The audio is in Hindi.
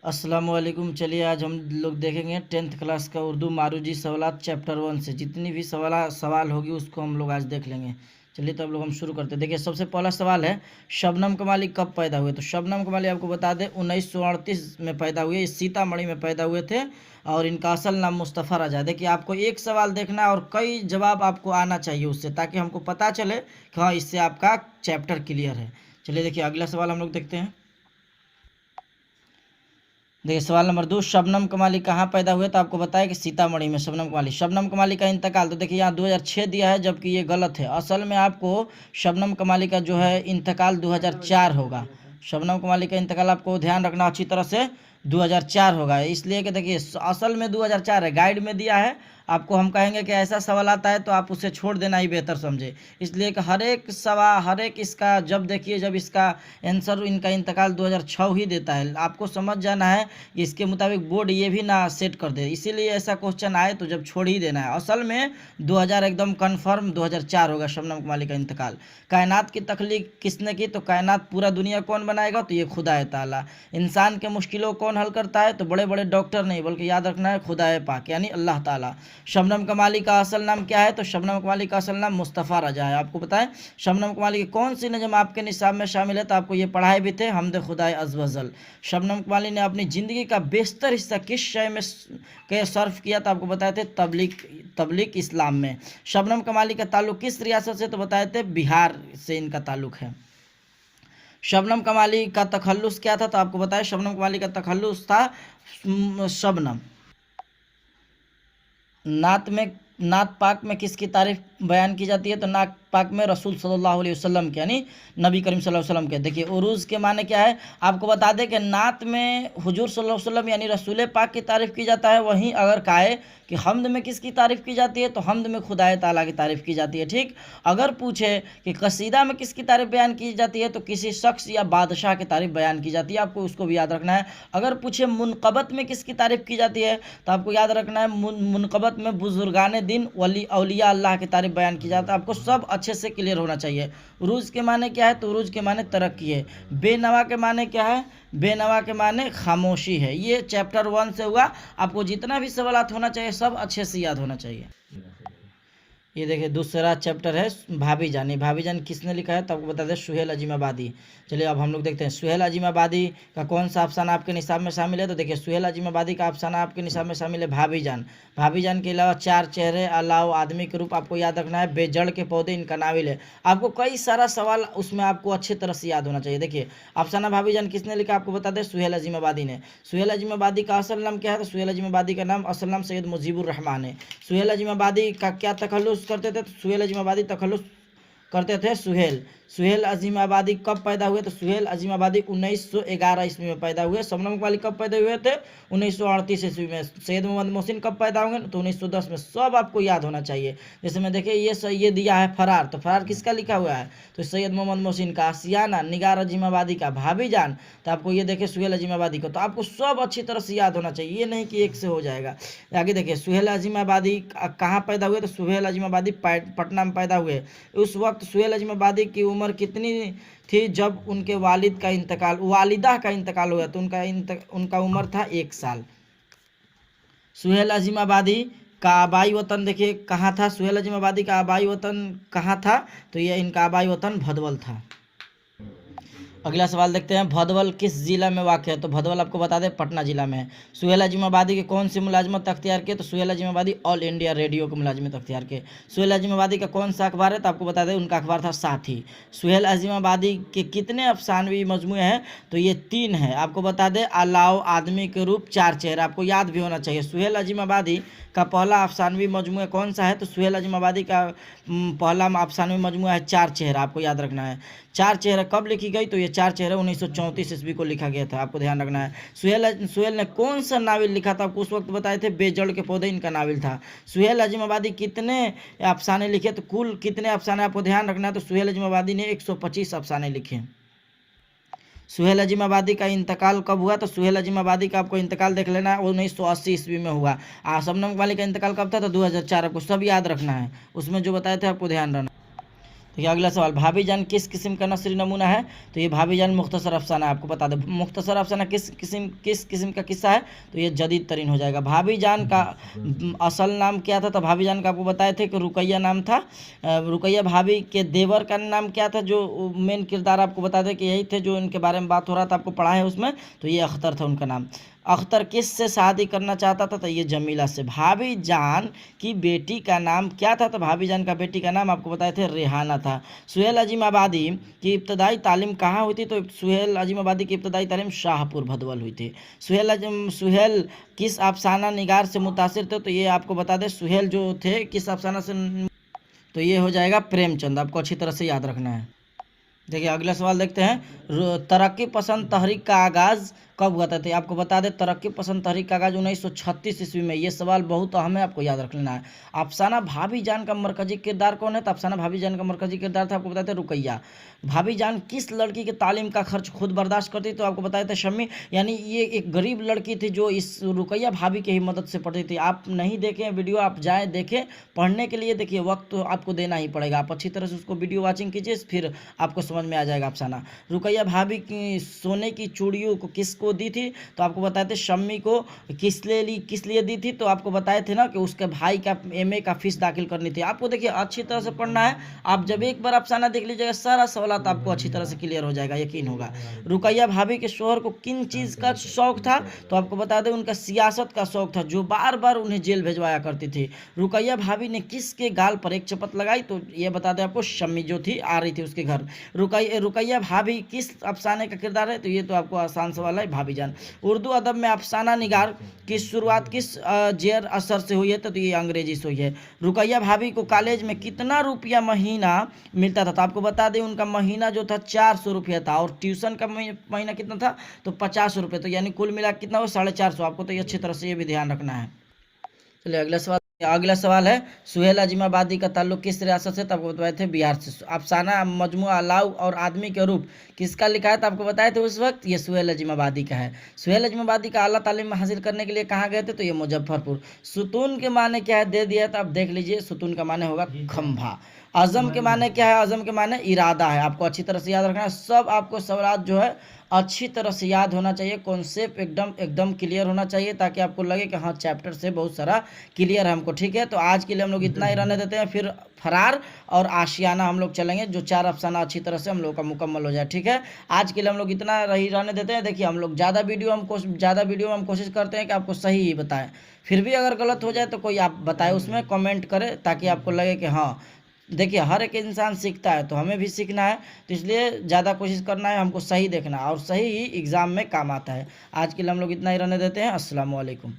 अस्सलामुअलैकुम। चलिए आज हम लोग देखेंगे 10th क्लास का उर्दू मारूजी सवालात चैप्टर 1 से जितनी भी सवाल होगी उसको हम लोग आज देख लेंगे। चलिए तो अब लोग हम शुरू करते हैं। देखिए सबसे पहला सवाल है, शबनम कमाली कब पैदा हुए? तो शबनम कमाली आपको बता दें 1938 में पैदा हुए, इस सीतामढ़ी में पैदा हुए थे और इनका असल नाम मुस्तफ़ा रजा। देखिए आपको एक सवाल देखना है और कई जवाब आपको आना चाहिए उससे, ताकि हमको पता चले कि हाँ इससे आपका चैप्टर क्लियर है। चलिए देखिए अगला सवाल हम लोग देखते हैं। देखिए सवाल नंबर 2, शबनम कमाली कहाँ पैदा हुए? तो आपको बताया कि सीतामढ़ी में शबनम कमाली का इंतकाल, तो देखिए यहाँ 2006 दिया है, जबकि ये गलत है। असल में आपको शबनम कमाली का जो है इंतकाल 2004 होगा। शबनम कमाली का इंतकाल आपको ध्यान रखना अच्छी तरह से 2004 होगा, इसलिए कि देखिए असल में 2004 है, गाइड में दिया है। आपको हम कहेंगे कि ऐसा सवाल आता है तो आप उसे छोड़ देना ही बेहतर समझे, इसलिए कि हर एक सवाल हर एक इसका जब देखिए जब इसका आंसर इनका इंतकाल 2006 ही देता है, आपको समझ जाना है इसके मुताबिक बोर्ड ये भी ना सेट कर दे, इसीलिए ऐसा क्वेश्चन आए तो जब छोड़ ही देना है। असल में 2000 एकदम कन्फर्म 2004 होगा शबनम कमाली का इंतकाल। कायनात की तख्लीक किसने की? तो कायनात पूरा दुनिया कौन बनाएगा? तो ये खुदा है ताला। इंसान के मुश्किलों कौन हल करता है? तो बड़े बड़े डॉक्टर नहीं, बल्कि याद रखना है खुदा है पाक यानी अल्लाह ताला। शबनम कमाली का असल नाम क्या है? तो शबनम कमाली का असल नाम मुस्तफ़ा रजा है। आपको बताएं शबनम कमाली की कौन सी नज़म आपके निसाब में शामिल है? तो आपको ये पढ़ाए भी थे, हमद खुदाए अज़वजल। शबनम कमाली ने अपनी ज़िंदगी का बेशतर हिस्सा किस शय में के सर्फ किया? तो आपको बताए थे तबलीग इस्लाम में। शबनम कमाली का ताल्लुक किस रियासत से? तो बताए थे बिहार से इनका ताल्लुक है। शबनम कमाली का तखल्लुस क्या था? तो आपको बताया शबनम कमाली का तखल्लुस था शबनम। नात पाक में किसकी तारीफ बयान की जाती है? तो नात पाक में रसूल सल्लल्लाहु अलैहि वसल्लम के यानी नबी करीम सल्लल्लाहु अलैहि वसल्लम के। देखिए उरूज़ के माने क्या है? आपको बता दें कि नात में हुजूर सल्लल्लाहु अलैहि वसल्लम यानी रसूल पाक की तारीफ़ की जाता है। वहीं अगर कहे कि हमद में किसकी तारीफ़ की जाती है? तो हमद में खुदाए ताला की तारीफ़ की जाती है। ठीक, अगर पूछे कि कसीदा में किसकी तारीफ़ बयान की जाती है? तो किसी शख्स या बादशाह की तारीफ़ बयान की जाती है, आपको उसको भी याद रखना है। अगर पूछे मुनक़बत में किसकी तारीफ़ की जाती है? तो आपको याद रखना है मुनक़बत में बुजुर्गान दिन वली औलिया अल्लाह की तारीफ़ बयान की जाती है। आपको सब अच्छे से क्लियर होना चाहिए। उरूज के माने क्या है? तो उरूज के माने तरक्की है। बेनवा के माने क्या है? बेनवा के माने खामोशी है। ये चैप्टर 1 से हुआ। आपको जितना भी सवालात होना चाहिए सब अच्छे से याद होना चाहिए। ये देखिए दूसरा चैप्टर है भाभी जान। ये भाभी जान किसने लिखा है? तो आपको बता दें सुहेल अजीमाबादी। चलिए अब हम लोग देखते हैं सुहेल अजीमाबादी का कौन सा अफसाना आपके निसाब में शामिल है? तो देखिए सुहेल अजीमाबादी का अफसाना आपके निसाब में शामिल है भाभी जान। भाभी जान के अलावा चार चेहरे, अलाव, आदमी के रूप, आपको याद रखना है, बेजड़ के पौधे, इनका नाविल है। आपको कई सारा सवाल उसमें आपको अच्छी तरह से याद होना चाहिए। देखिए अफसाना भाभी जान किसने लिखा? आपको बता दें सुहेल अजीमाबादी ने। सुहेल अजीमाबादी का असल नाम क्या है? तो सुहेल अजीमाबादी का नाम असल नाम सैयद मुजीबुर रहमान है। सुहेल अजीमाबादी का क्या तखल्लुस करते थे? तो सुहेल अजीमाबादी तखल्लुस करते थे। सुहेल अजीमाबादी कब पैदा हुए? तो सुहेल अजीमाबादी 1911 ईस्वी में पैदा हुए। शबनम कमाली कब पैदा हुए थे? 1938 ईस्वी में। सैयद मोहम्मद मोहसिन कब पैदा होंगे? तो 1910 में। सब आपको याद होना चाहिए। जैसे मैं देखिए ये दिया है फरार, तो फरार किसका लिखा हुआ है? तो सैयद मोहम्मद मोहसिन का। आसियाना, निगार अजीमाबादी का। भाभी जान, तो आपको ये देखिए सुहेल अजीमाबादी को। तो आपको सब अच्छी तरह से याद होना चाहिए, ये नहीं कि एक से हो जाएगा। आगे देखिए सुहेल अजीमाबादी कहाँ पैदा हुए? तो सुहेल अजीमाबादी पटना में पैदा हुए। उस वक्त सुहेल अजीमाबादी की उम्र कितनी थी जब उनके वालिदा का इंतकाल हुआ? तो उनका उम्र था 1 साल। सुहेल अजीमाबादी का आबाई वतन देखिए कहाँ था? सुहेल अजीमाबादी का आबाई वतन कहाँ था? तो ये इनका आबाई वतन भदवल था। अगला सवाल देखते हैं, भदवल किस जिला में वाक़ है? तो भदवल आपको बता दें पटना जिला में है। सुहेल अजीमाबादी की कौन सी मुलाजमत अख्तियार की? तो Suhail Azimabadi all India radio की मुलाजमत अख्तियार की। सुहेल अजीमाबादी का कौन सा अखबार है? तो आपको बता दें उनका अखबार था साथी। सुहेल अजीमाबादी के कितने अफसानवी मजमूए हैं? तो ये 3 हैं। आपको बता दें अलाव, आदमी के रूप, चार चेहरा, आपको याद भी होना चाहिए। सुहेल अजीमाबादी का पहला अफसानवी मजमूआ कौन सा है? तो सुहेल अजीमाबादी का पहला अफसानवी मजमूआ है चार चेहरा, आपको याद रखना है। चार चेहरा कब लिखी गई? तो ये चार चेहरा 1934 ईस्वी को लिखा गया था, आपको ध्यान रखना है। सुहेल ने कौन सा नावल लिखा था? आपको उस वक्त बताए थे बेजड़ के पौधे इनका नावल था। सुहेल अजीमाबादी कितने अफसाने लिखे? तो कुल कितने अफसाने आपको ध्यान रखना है? तो सुहेल अजीमाबादी ने 125 अफसाने लिखे। सुहेल अजीमाबादी का इंतकाल कब हुआ? तो सुहेल अजीमाबादी का आपको इंतकाल देख लेना है, 1980 ईस्वी में हुआ। शबनम कमाली का इंतकाल कब था? तो 2004, आपको सब याद रखना है, उसमें जो बताए थे आपको ध्यान रखना। देखिए अगला सवाल, भाभी जान किस किस्म का नसरी नमूना है? तो ये भाभी जान मुख्तसर अफसाना है। आपको बता दें मुख्तसर अफसाना किस किस्म का किस्सा है? तो ये जदीद तरीन हो जाएगा। भाभी जान का असल नाम क्या था? तो भाभी जान का आपको बताए थे कि रुकैया नाम था। रुकैया भाभी के देवर का नाम क्या था? जो मेन किरदार आपको बता दें कि यही थे जो इनके बारे में बात हो रहा था, आपको पढ़ा है उसमें। तो ये अख्तर था उनका नाम। अख्तर किस से शादी करना चाहता था? तो ये जमीला से। भाभी जान की बेटी का नाम क्या था? तो भाभी जान का बेटी का नाम आपको बताए थे रेहाना था। सुहेल अजीमाबादी की इब्तदाई तालीम कहाँ हुई थी? तो सुहेल अजीमाबादी की इब्तदाई तालीम शाहपुर भदवल हुई थी। सुहेल किस अफसाना निगार से मुतासिर थे? तो ये आपको बता दें सुहेल जो थे किस अफसाना से, तो ये हो जाएगा प्रेमचंद। आपको अच्छी तरह से याद रखना है। देखिए अगला सवाल देखते हैं, तरक्की पसंद तहरीक का आगाज़ कब हुआ था? तो आपको बता दें तरक्की पसंद तहरीक का आगाज़ 1936 ईस्वी में। ये सवाल बहुत अहम है, आपको याद रख लेना है। अफसाना भाभी जान का मरकजी किरदार कौन है? तो अफसाना भाभी जान का मरकजी किरदार था, आपको बताते हैं रुकैया। भाभी जान किस लड़की की तालीम का खर्च खुद बर्दाश्त करती? तो आपको बताए थे शम्मी। यानी ये एक गरीब लड़की थी जो इस रुकैया भाभी की ही मदद से पढ़ती थी। आप नहीं देखें वीडियो, आप जाएँ देखें पढ़ने के लिए। देखिए वक्त तो आपको देना ही पड़ेगा, आप अच्छी तरह से उसको वीडियो वॉचिंग कीजिए, फिर आपको समझ में आ जाएगा अफसाना। रुकैया भाभी की सोने की चूड़ियों को किसको दी थी? तो आपको बताए थे शम्मी को। किस लिए दी थी? तो आपको बताए थे ना कि उसके भाई का एमए का फीस दाखिल करनी थी। आपको देखिए अच्छी तरह से पढ़ना है। आप जब एक बार अफसाना देख लीजिएगा सारा सवालात आपको अच्छी तरह से क्लियर हो जाएगा, यकीन होगा। रुकैया भाभी के शोहर को किन चीज़ का शौक था? तो आपको बता दें उनका सियासत का शौक था, जो बार बार उन्हें जेल भिजवाया करती थी। रुकैया भाभी ने किसके गाल पर एक चपत लगाई? तो ये बता दें आपको शम्मी जो थी आ रही थी उसके घर। रुकैया भाभी किस अफसाने का किरदार है? तो ये तो आपको आसान सवाल है, भाभी जान। उर्दू अदब में अफसाना निगार की शुरुआत किस जेर असर से हुई है? तो ये अंग्रेजी से हुई है। रुकैया भाभी को कॉलेज में कितना रुपया महीना मिलता था? तो आपको बता दें उनका महीना जो था 400 रुपया था, और ट्यूशन का महीना कितना था? तो 50 रुपये। तो यानी कुल मिला कितना हो? 450। आपको तो ये अच्छी तरह से ये भी ध्यान रखना है। चलिए अगला सवाल है, सुहेल अजीमाबादी का ताल्लुक किस रियासत से? तब बताए थे बिहार से। अफसाना मजमुआ अलाउ और आदमी के रूप किसका लिखा है? तो आपको बताए थे उस वक्त ये सुहेल अजीमाबादी का है। सुहेल अजीमाबादी का आला तालीम हासिल करने के लिए कहाँ गए थे? तो ये मुजफ्फरपुर। सुतून के माने क्या है दे दिया, तो आप देख लीजिए। सुतून का माने होगा खंभा। अज़म के माने क्या है? अज़म के माने इरादा है। आपको अच्छी तरह से याद रखना है। सब आपको सवाल जो है अच्छी तरह से याद होना चाहिए, कॉन्सेप्ट एकदम क्लियर होना चाहिए, ताकि आपको लगे कि हाँ चैप्टर से बहुत सारा क्लियर है हमको। ठीक है, तो आज के लिए हम लोग इतना ही रहने देते हैं, फिर फरार और आशियाना हम लोग चलेंगे, जो 4 अफसाना अच्छी तरह से हम लोग का मुकम्मल हो जाए। ठीक है, आज के लिए हम लोग इतना ही रहने देते हैं। देखिए हम लोग ज़्यादा वीडियो में हम कोशिश करते हैं कि आपको सही ही बताएं। फिर भी अगर गलत हो जाए तो कोई आप बताए, उसमें कमेंट करें, ताकि आपको लगे कि हाँ देखिए हर एक इंसान सीखता है, तो हमें भी सीखना है। तो इसलिए ज़्यादा कोशिश करना है, हमको सही देखना है, और सही ही एग्ज़ाम में काम आता है। आज के लिए हम लोग इतना ही रहने देते हैं। अस्सलाम वालेकुम।